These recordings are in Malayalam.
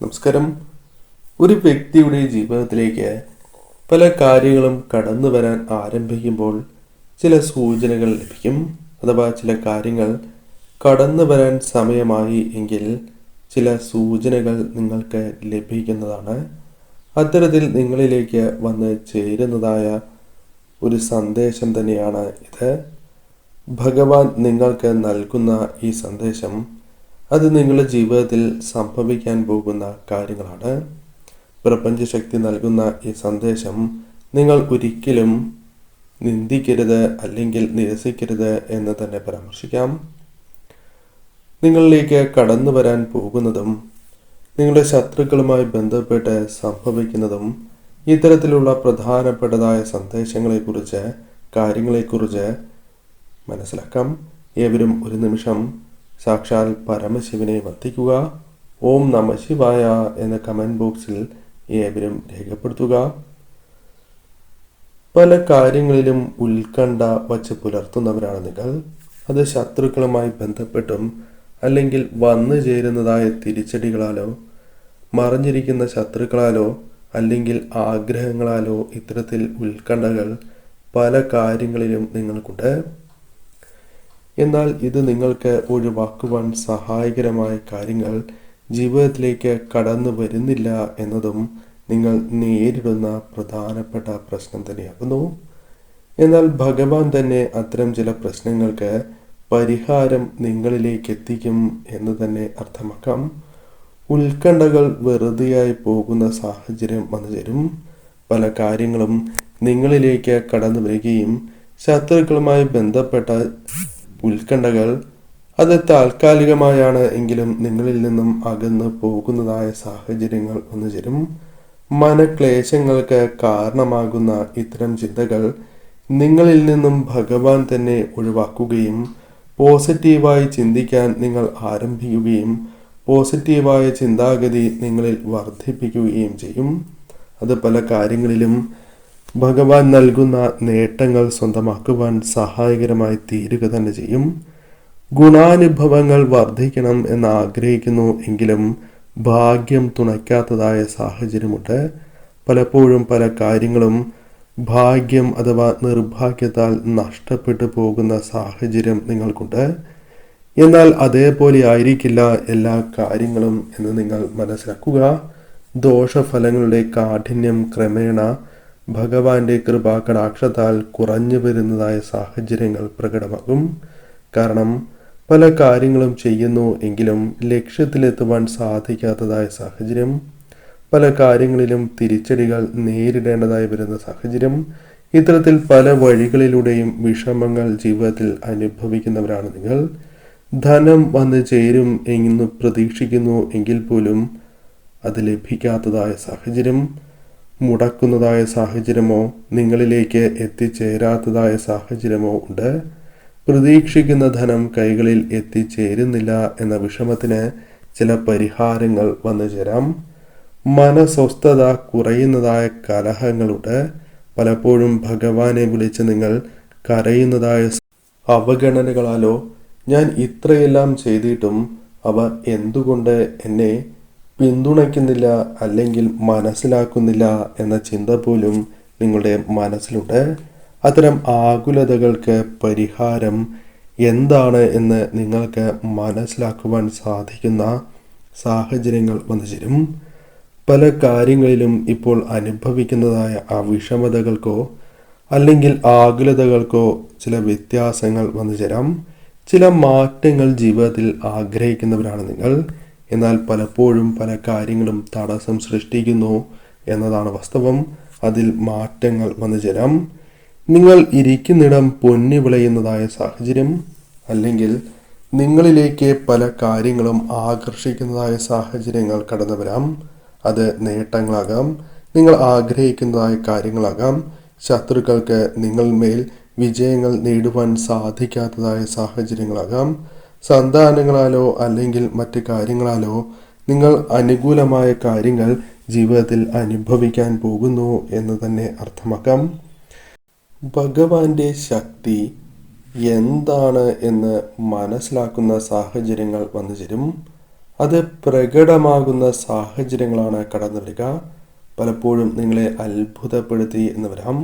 നമസ്കാരം. ഒരു വ്യക്തിയുടെ ജീവിതത്തിലേക്ക് പല കാര്യങ്ങളും കടന്നു വരാൻ ആരംഭിക്കുമ്പോൾ ചില സൂചനകൾ ലഭിക്കും. അഥവാ ചില കാര്യങ്ങൾ കടന്നു വരാൻ സമയമായി എങ്കിൽ ചില സൂചനകൾ നിങ്ങൾക്ക് ലഭിക്കുന്നതാണ്. അത്തരത്തിൽ നിങ്ങളിലേക്ക് വന്ന് ചേരുന്നതായ ഒരു സന്ദേശം തന്നെയാണ് ഇത്. ഭഗവാൻ നിങ്ങൾക്ക് നൽകുന്ന ഈ സന്ദേശം അത് നിങ്ങളുടെ ജീവിതത്തിൽ സംഭവിക്കാൻ പോകുന്ന കാര്യങ്ങളാണ്. പ്രപഞ്ചശക്തി നൽകുന്ന ഈ സന്ദേശം നിങ്ങൾ ഒരിക്കലും നിന്ദിക്കരുത് അല്ലെങ്കിൽ നിരസിക്കരുത് എന്ന് തന്നെ പരാമർശിക്കാം. നിങ്ങളിലേക്ക് കടന്നു വരാൻ പോകുന്നതും നിങ്ങളുടെ ശത്രുക്കളുമായി ബന്ധപ്പെട്ട് സംഭവിക്കുന്നതും ഇത്തരത്തിലുള്ള പ്രധാനപ്പെട്ടതായ സന്ദേശങ്ങളെക്കുറിച്ച് കാര്യങ്ങളെക്കുറിച്ച് മനസ്സിലാക്കാം. ഏവരും ഒരു നിമിഷം സാക്ഷാൽ പരമശിവനെ വന്ദിക്കുക. ഓം നമഃ ശിവായ എന്ന കമൻറ്റ് ബോക്സിൽ ഏവരും രേഖപ്പെടുത്തുക. പല കാര്യങ്ങളിലും ഉത്കണ്ഠ വച്ച് പുലർത്തുന്നവരാണ് നിങ്ങൾ. അത് ശത്രുക്കളുമായി ബന്ധപ്പെട്ടും അല്ലെങ്കിൽ വന്നു ചേരുന്നതായ തിരിച്ചടികളാലോ മറഞ്ഞിരിക്കുന്ന ശത്രുക്കളാലോ അല്ലെങ്കിൽ ആഗ്രഹങ്ങളാലോ ഇത്തരത്തിൽ ഉത്കണ്ഠകൾ പല കാര്യങ്ങളിലും നിങ്ങൾക്കുണ്ട്. എന്നാൽ ഇത് നിങ്ങൾക്ക് ഒഴിവാക്കുവാൻ സഹായകരമായ കാര്യങ്ങൾ ജീവിതത്തിലേക്ക് കടന്നു വരുന്നില്ല എന്നതും നിങ്ങൾ നേരിടുന്ന പ്രധാനപ്പെട്ട പ്രശ്നം തന്നെയാകുന്നു. എന്നാൽ ഭഗവാൻ തന്നെ അത്തരം ചില പ്രശ്നങ്ങൾക്ക് പരിഹാരം നിങ്ങളിലേക്ക് എത്തിക്കും എന്ന് തന്നെ അർത്ഥമാക്കാം. ഉത്കണ്ഠകൾ വെറുതെയായി പോകുന്ന സാഹചര്യം വന്നു ചേരും. പല കാര്യങ്ങളും നിങ്ങളിലേക്ക് കടന്നു വരികയും ശത്രുക്കളുമായി ബന്ധപ്പെട്ട ഉത്കണ്ഠകൾ അത് താൽക്കാലികമായാണ് എങ്കിലും നിങ്ങളിൽ നിന്നും അകന്നു പോകുന്നതായ സാഹചര്യങ്ങൾ വന്നു ചേരും. മനക്ലേശങ്ങൾക്ക് കാരണമാകുന്ന ഇത്തരം ചിന്തകൾ നിങ്ങളിൽ നിന്നും ഭഗവാൻ തന്നെ ഒഴിവാക്കുകയും പോസിറ്റീവായി ചിന്തിക്കാൻ നിങ്ങൾ ആരംഭിക്കുകയും പോസിറ്റീവായ ചിന്താഗതി നിങ്ങളിൽ വർദ്ധിപ്പിക്കുകയും ചെയ്യും. അത് പല കാര്യങ്ങളിലും ഭഗവാൻ നൽകുന്ന നേട്ടങ്ങൾ സ്വന്തമാക്കുവാൻ സഹായകരമായി തീരുക തന്നെ ചെയ്യും. ഗുണാനുഭവങ്ങൾ വർദ്ധിക്കണം എന്ന് ആഗ്രഹിക്കുന്നു എങ്കിലും ഭാഗ്യം തുണയ്ക്കാത്തതായ സാഹചര്യമുണ്ട്. പലപ്പോഴും പല കാര്യങ്ങളും ഭാഗ്യം അഥവാ നിർഭാഗ്യത്താൽ നഷ്ടപ്പെട്ടു പോകുന്ന സാഹചര്യം നിങ്ങൾക്കുണ്ട്. എന്നാൽ അതേപോലെ ആയിരിക്കില്ല എല്ലാ കാര്യങ്ങളും എന്ന് നിങ്ങൾ മനസ്സിലാക്കുക. ദോഷഫലങ്ങളുടെ കാഠിന്യം ക്രമേണ ഭഗവാന്റെ കൃപാകടാക്ഷത്താൽ കുറഞ്ഞു വരുന്നതായ സാഹചര്യങ്ങൾ പ്രകടമാകും. കാരണം പല കാര്യങ്ങളും ചെയ്യുന്നു എങ്കിലും ലക്ഷ്യത്തിലെത്തുവാൻ സാധിക്കാത്തതായ സാഹചര്യം, പല കാര്യങ്ങളിലും തിരിച്ചടികൾ നേരിടേണ്ടതായി വരുന്ന സാഹചര്യം, ഇത്തരത്തിൽ പല വഴികളിലൂടെയും വിഷമങ്ങൾ ജീവിതത്തിൽ അനുഭവിക്കുന്നവരാണ് നിങ്ങൾ. ധനം വന്നു ചേരും എന്ന് പ്രതീക്ഷിക്കുന്നു എങ്കിൽ പോലും അത് ലഭിക്കാത്തതായ സാഹചര്യം, മുടക്കുന്നതായ സാഹചര്യമോ നിങ്ങളിലേക്ക് എത്തിച്ചേരാത്തതായ സാഹചര്യമോ ഉണ്ട്. പ്രതീക്ഷിക്കുന്ന ധനം കൈകളിൽ എത്തിച്ചേരുന്നില്ല എന്ന വിഷമത്തിന് ചില പരിഹാരങ്ങൾ വന്നു ചേരാം. മനസ്വസ്ഥത കുറയുന്നതായ കലഹങ്ങളുണ്ട്. പലപ്പോഴും ഭഗവാനെ വിളിച്ച് നിങ്ങൾ കരയുന്നതായ അവഗണനകളാലോ ഞാൻ ഇത്രയെല്ലാം ചെയ്തിട്ടും അവർ എന്തുകൊണ്ട് എന്നെ പിന്തുണയ്ക്കുന്നില്ല അല്ലെങ്കിൽ മനസ്സിലാക്കുന്നില്ല എന്ന ചിന്ത പോലും നിങ്ങളുടെ മനസ്സിലുണ്ട്. അത്തരം ആകുലതകൾക്ക് പരിഹാരം എന്താണ് എന്ന് നിങ്ങൾക്ക് മനസ്സിലാക്കുവാൻ സാധിക്കുന്ന സാഹചര്യങ്ങൾ വന്നു ചേരും. പല കാര്യങ്ങളിലും ഇപ്പോൾ അനുഭവിക്കുന്നതായ ആ വിഷമതകൾക്കോ അല്ലെങ്കിൽ ആകുലതകൾക്കോ ചില വ്യത്യാസങ്ങൾ വന്നു ചേരാം. ചില മാറ്റങ്ങൾ ജീവിതത്തിൽ ആഗ്രഹിക്കുന്നവരാണ് നിങ്ങൾ. എന്നാൽ പലപ്പോഴും പല കാര്യങ്ങളും തടസ്സം സൃഷ്ടിക്കുന്നു എന്നതാണ് വാസ്തവം. അതിൽ മാറ്റങ്ങൾ വന്നു ചേരാം. നിങ്ങൾ ഇരിക്കുന്നിടം പൊന്നി വിളയുന്നതായ സാഹചര്യം, അല്ലെങ്കിൽ നിങ്ങളിലേക്ക് പല കാര്യങ്ങളും ആകർഷിക്കുന്നതായ സാഹചര്യങ്ങൾ കടന്നു വരാം. അത് നേട്ടങ്ങളാകാം, നിങ്ങൾ ആഗ്രഹിക്കുന്നതായ കാര്യങ്ങളാകാം. ശത്രുക്കൾക്ക് നിങ്ങൾമേൽ വിജയങ്ങൾ നേടുവാൻ സാധിക്കാത്തതായ സാഹചര്യങ്ങളാകാം. സന്താനങ്ങളാലോ അല്ലെങ്കിൽ മറ്റ് കാര്യങ്ങളാലോ നിങ്ങൾ അനുകൂലമായ കാര്യങ്ങൾ ജീവിതത്തിൽ അനുഭവിക്കാൻ പോകുന്നു എന്ന് തന്നെ അർത്ഥമാക്കാം. ഭഗവാന്റെ ശക്തി എന്താണ് എന്ന് മനസ്സിലാക്കുന്ന സാഹചര്യങ്ങൾ വന്നു ചേരും. അത് പ്രകടമാകുന്ന സാഹചര്യങ്ങളാണ് കടന്നു വരിക. പലപ്പോഴും നിങ്ങളെ അത്ഭുതപ്പെടുത്തി എന്ന് വരാം.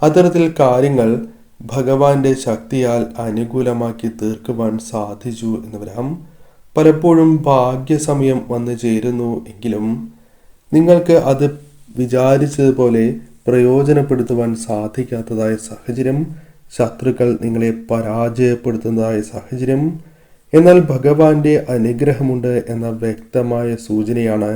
അത്തരത്തിൽ കാര്യങ്ങൾ ഭഗവാന്റെ ശക്തിയാൽ അനുകൂലമാക്കി തീർക്കുവാൻ സാധിച്ചു എന്ന് വരാം. പലപ്പോഴും ഭാഗ്യസമയം വന്നു ചേരുന്നു എങ്കിലും നിങ്ങൾക്ക് അത് വിചാരിച്ചതുപോലെ പ്രയോജനപ്പെടുത്തുവാൻ സാധിക്കാത്തതായ സാഹചര്യം, ശത്രുക്കൾ നിങ്ങളെ പരാജയപ്പെടുത്തുന്നതായ സാഹചര്യം. എന്നാൽ ഭഗവാന്റെ അനുഗ്രഹമുണ്ട് എന്ന വ്യക്തമായ സൂചനയാണ്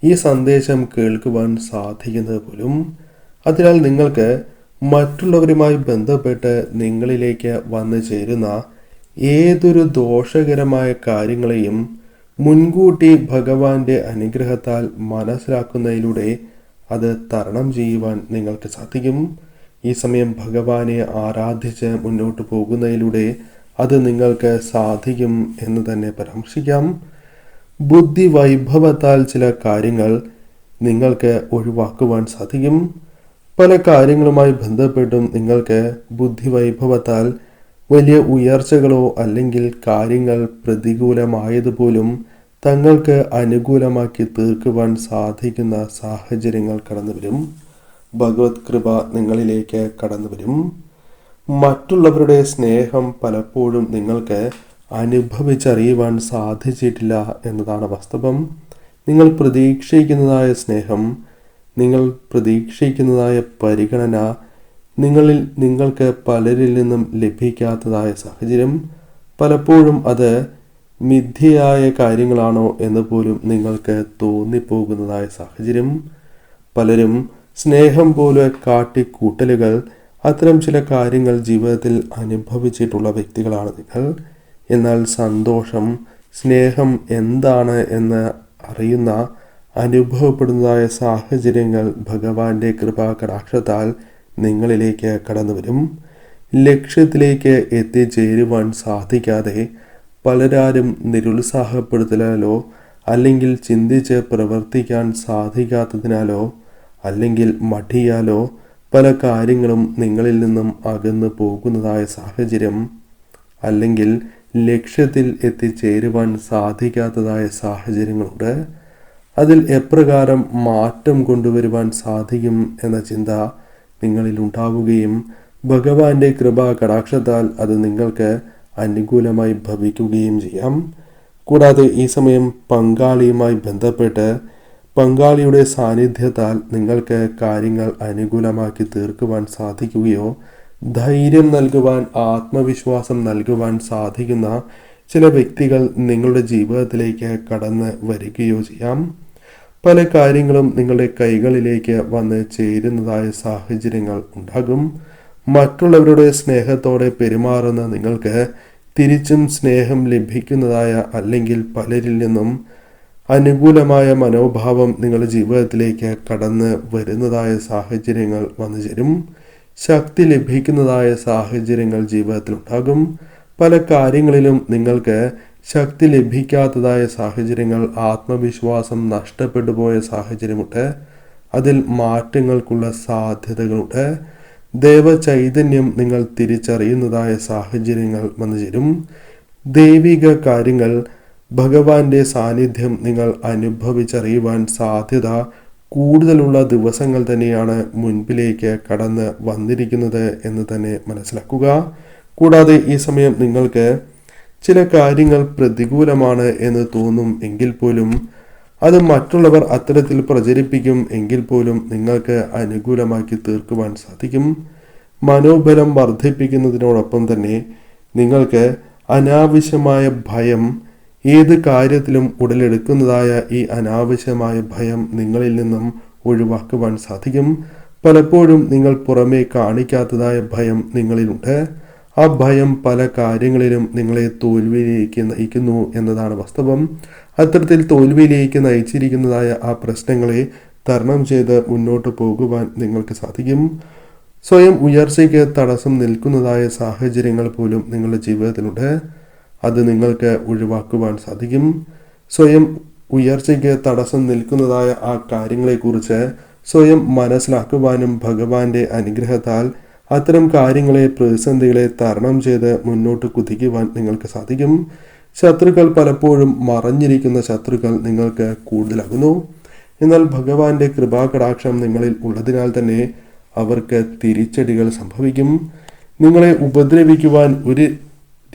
ഈ സന്ദേശം കേൾക്കുവാൻ സാധിക്കുന്നത് പോലും. അതിനാൽ നിങ്ങൾക്ക് മറ്റുള്ളവരുമായി ബന്ധപ്പെട്ട് നിങ്ങളിലേക്ക് വന്നു ചേരുന്ന ഏതൊരു ദോഷകരമായ കാര്യങ്ങളെയും മുൻകൂട്ടി ഭഗവാന്റെ അനുഗ്രഹത്താൽ മനസ്സിലാക്കുന്നതിലൂടെ അത് തരണം ചെയ്യുവാൻ നിങ്ങൾക്ക് സാധിക്കും. ഈ സമയം ഭഗവാനെ ആരാധിച്ച് മുന്നോട്ട് പോകുന്നതിലൂടെ അത് നിങ്ങൾക്ക് സാധിക്കും എന്ന് തന്നെ പരാമർശിക്കാം. ബുദ്ധി വൈഭവത്താൽ ചില കാര്യങ്ങൾ നിങ്ങൾക്ക് ഒഴിവാക്കുവാൻ സാധിക്കും. പല കാര്യങ്ങളുമായി ബന്ധപ്പെട്ടും നിങ്ങൾക്ക് ബുദ്ധി വൈഭവത്താൽ വലിയ ഉയർച്ചകളോ അല്ലെങ്കിൽ കാര്യങ്ങൾ പ്രതികൂലമായതുപോലും തങ്ങൾക്ക് അനുകൂലമാക്കി തീർക്കുവാൻ സാധിക്കുന്ന സാഹചര്യങ്ങൾ കടന്നു വരും. ഭഗവത് കൃപ നിങ്ങളിലേക്ക് കടന്നു വരും. മറ്റുള്ളവരുടെ സ്നേഹം പലപ്പോഴും നിങ്ങൾക്ക് അനുഭവിച്ചറിയുവാൻ സാധിച്ചിട്ടില്ല എന്നതാണ് വാസ്തവം. നിങ്ങൾ പ്രതീക്ഷിക്കുന്നതായ സ്നേഹം, നിങ്ങൾ പ്രതീക്ഷിക്കുന്നതായ പരിഗണന നിങ്ങൾക്ക് പലരിൽ നിന്നും ലഭിക്കാത്തതായ സാഹചര്യം, പലപ്പോഴും അത് മിഥ്യയായ കാര്യങ്ങളാണോ എന്ന് പോലും നിങ്ങൾക്ക് തോന്നിപ്പോകുന്നതായ സാഹചര്യം. പലരും സ്നേഹം പോലെ കാട്ടിക്കൂട്ടലുകൾ, അത്തരം ചില കാര്യങ്ങൾ ജീവിതത്തിൽ അനുഭവിച്ചിട്ടുള്ള വ്യക്തികളാണ് നിങ്ങൾ. എന്നാൽ സന്തോഷം, സ്നേഹം എന്താണ് എന്ന് അറിയുന്ന അനുഭവപ്പെടുന്നതായ സാഹചര്യങ്ങൾ ഭഗവാന്റെ കൃപാകടാക്ഷത്താൽ നിങ്ങളിലേക്ക് കടന്നു വരും. ലക്ഷ്യത്തിലേക്ക് എത്തിച്ചേരുവാൻ സാധിക്കാതെ പലരാരും നിരുത്സാഹപ്പെടുത്തലാലോ അല്ലെങ്കിൽ ചിന്തിച്ച് പ്രവർത്തിക്കാൻ സാധിക്കാത്തതിനാലോ അല്ലെങ്കിൽ മടിയാലോ പല കാര്യങ്ങളും നിങ്ങളിൽ നിന്നും അകന്നു പോകുന്നതായ സാഹചര്യം, അല്ലെങ്കിൽ ലക്ഷ്യത്തിൽ എത്തിച്ചേരുവാൻ സാധിക്കാത്തതായ സാഹചര്യങ്ങളുണ്ട്. അതിൽ എപ്രകാരം മാറ്റം കൊണ്ടുവരുവാൻ സാധിക്കും എന്ന ചിന്ത നിങ്ങളിൽ ഉണ്ടാവുകയും ഭഗവാന്റെ കൃപാ കടാക്ഷത്താൽ അത് നിങ്ങൾക്ക് അനുകൂലമായി ഭവിക്കുകയും ചെയ്യാം. കൂടാതെ ഈ സമയം പങ്കാളിയുമായി ബന്ധപ്പെട്ട് പങ്കാളിയുടെ സാന്നിധ്യത്താൽ നിങ്ങൾക്ക് കാര്യങ്ങൾ അനുകൂലമാക്കി തീർക്കുവാൻ സാധിക്കുകയോ ധൈര്യം നൽകുവാൻ, ആത്മവിശ്വാസം നൽകുവാൻ സാധിക്കുന്ന ചില വ്യക്തികൾ നിങ്ങളുടെ ജീവിതത്തിലേക്ക് കടന്ന് വരികയോ ചെയ്യാം. പല കാര്യങ്ങളും നിങ്ങളുടെ കൈകളിലേക്ക് വന്ന് ചേരുന്നതായ സാഹചര്യങ്ങൾ ഉണ്ടാകും. മറ്റുള്ളവരുടെ സ്നേഹത്തോടെ പെരുമാറുന്ന നിങ്ങൾക്ക് തിരിച്ചും സ്നേഹം ലഭിക്കുന്നതായ അല്ലെങ്കിൽ പലരിൽ നിന്നും അനുകൂലമായ മനോഭാവം നിങ്ങളുടെ ജീവിതത്തിലേക്ക് കടന്ന് വരുന്നതായ സാഹചര്യങ്ങൾ വന്നു ചേരും. ശക്തി ലഭിക്കുന്നതായ സാഹചര്യങ്ങൾ ജീവിതത്തിലുണ്ടാകും. പല കാര്യങ്ങളിലും നിങ്ങൾക്ക് ശക്തി ലഭിക്കാത്തതായ സാഹചര്യങ്ങൾ, ആത്മവിശ്വാസം നഷ്ടപ്പെട്ടു പോയ സാഹചര്യമുണ്ട്. അതിൽ മാറ്റങ്ങൾക്കുള്ള സാധ്യതകളുണ്ട്. ദേവചൈതന്യം നിങ്ങൾ തിരിച്ചറിയുന്നതായ സാഹചര്യങ്ങൾ വന്നു ചേരും. ദൈവിക കാര്യങ്ങൾ, ഭഗവാന്റെ സാന്നിധ്യം നിങ്ങൾ അനുഭവിച്ചറിയുവാൻ സാധ്യത കൂടുതലുള്ള ദിവസങ്ങൾ തന്നെയാണ് മുൻപിലേക്ക് കടന്ന് വന്നിരിക്കുന്നത് എന്ന് തന്നെ മനസ്സിലാക്കുക. കൂടാതെ ഈ സമയം നിങ്ങൾക്ക് ചില കാര്യങ്ങൾ പ്രതികൂലമാണ് എന്ന് തോന്നും എങ്കിൽ പോലും അത് മറ്റുള്ളവർ അത്തരത്തിൽ പ്രചരിപ്പിക്കും എങ്കിൽ പോലും നിങ്ങൾക്ക് അനുകൂലമാക്കി തീർക്കുവാൻ സാധിക്കും. മനോബലം വർദ്ധിപ്പിക്കുന്നതിനോടൊപ്പം തന്നെ നിങ്ങൾക്ക് അനാവശ്യമായ ഭയം, ഏത് കാര്യത്തിലും ഉടലെടുക്കുന്നതായ ഈ അനാവശ്യമായ ഭയം നിങ്ങളിൽ നിന്നും ഒഴിവാക്കുവാൻ സാധിക്കും. പലപ്പോഴും നിങ്ങൾ പുറമേ കാണിക്കാത്തതായ ഭയം നിങ്ങളിലുണ്ട്. ആ ഭയം പല കാര്യങ്ങളിലും നിങ്ങളെ തോൽവിയിലേക്ക് നയിക്കുന്നു എന്നതാണ് വാസ്തവം. അത്തരത്തിൽ തോൽവിയിലേക്ക് നയിച്ചിരിക്കുന്നതായ ആ പ്രശ്നങ്ങളെ തരണം ചെയ്ത് മുന്നോട്ട് പോകുവാൻ നിങ്ങൾക്ക് സാധിക്കും. സ്വയം ഉയർച്ചയ്ക്ക് തടസ്സം നിൽക്കുന്നതായ സാഹചര്യങ്ങൾ പോലും നിങ്ങളുടെ ജീവിതത്തിലുണ്ട്. അത് നിങ്ങൾക്ക് ഒഴിവാക്കുവാൻ സാധിക്കും. സ്വയം ഉയർച്ചയ്ക്ക് തടസ്സം നിൽക്കുന്നതായ ആ കാര്യങ്ങളെക്കുറിച്ച് സ്വയം മനസ്സിലാക്കുവാനും ഭഗവാന്റെ അനുഗ്രഹത്താൽ അത്തരം കാര്യങ്ങളെ, പ്രതിസന്ധികളെ തരണം ചെയ്ത് മുന്നോട്ട് കുതിക്കുവാൻ നിങ്ങൾക്ക് സാധിക്കും. ശത്രുക്കൾ പലപ്പോഴും മറഞ്ഞിരിക്കുന്ന ശത്രുക്കൾ നിങ്ങൾക്ക് കൂടുതലാകുന്നു. എന്നാൽ ഭഗവാന്റെ കൃപാകടാക്ഷം നിങ്ങളിൽ ഉള്ളതിനാൽ തന്നെ അവർക്ക് തിരിച്ചടികൾ സംഭവിക്കും. നിങ്ങളെ ഉപദ്രവിക്കുവാൻ ഒരു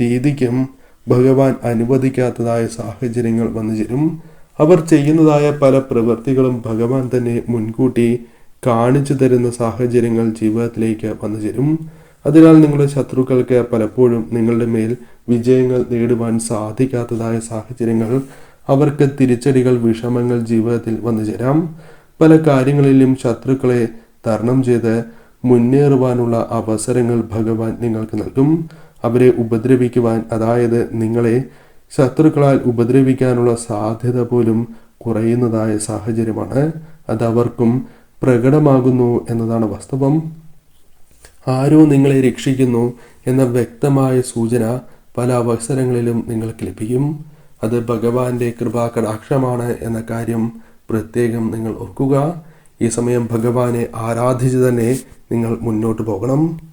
രീതിക്കും ഭഗവാൻ അനുവദിക്കാത്തതായ സാഹചര്യങ്ങൾ വന്നു ചേരും. അവർ ചെയ്യുന്നതായ പല പ്രവൃത്തികളും ഭഗവാൻ തന്നെ മുൻകൂട്ടി കാണിച്ചു തരുന്ന സാഹചര്യങ്ങൾ ജീവിതത്തിലേക്ക് വന്നു ചേരും. അതിനാൽ നിങ്ങളുടെ ശത്രുക്കൾക്ക് പലപ്പോഴും നിങ്ങളുടെ മേൽ വിജയങ്ങൾ നേടുവാൻ സാധിക്കാത്തതായ സാഹചര്യങ്ങൾ, അവർക്ക് തിരിച്ചടികൾ, വിഷമങ്ങൾ ജീവിതത്തിൽ വന്നു ചേരാം. പല കാര്യങ്ങളിലും ശത്രുക്കളെ തരണം ചെയ്ത് മുന്നേറുവാനുള്ള അവസരങ്ങൾ ഭഗവാൻ നിങ്ങൾക്ക് നൽകും. അവരെ ഉപദ്രവിക്കുവാൻ, അതായത് നിങ്ങളെ ശത്രുക്കളാൽ ഉപദ്രവിക്കാനുള്ള സാധ്യത പോലും കുറയുന്നതായ സാഹചര്യമാണ്. അതവർക്കും പ്രകടമാകുന്നു എന്നതാണ് വാസ്തവം. ആരോ നിങ്ങളെ രക്ഷിക്കുന്നു എന്ന വ്യക്തമായ സൂചന പല അവസരങ്ങളിലും നിങ്ങൾക്ക് ലഭിക്കും. അത് ഭഗവാന്റെ കൃപാകടാക്ഷമാണ് എന്ന കാര്യം പ്രത്യേകം നിങ്ങൾ ഓർക്കുക. ഈ സമയം ഭഗവാനെ ആരാധിച്ച് തന്നെ നിങ്ങൾ മുന്നോട്ട് പോകണം.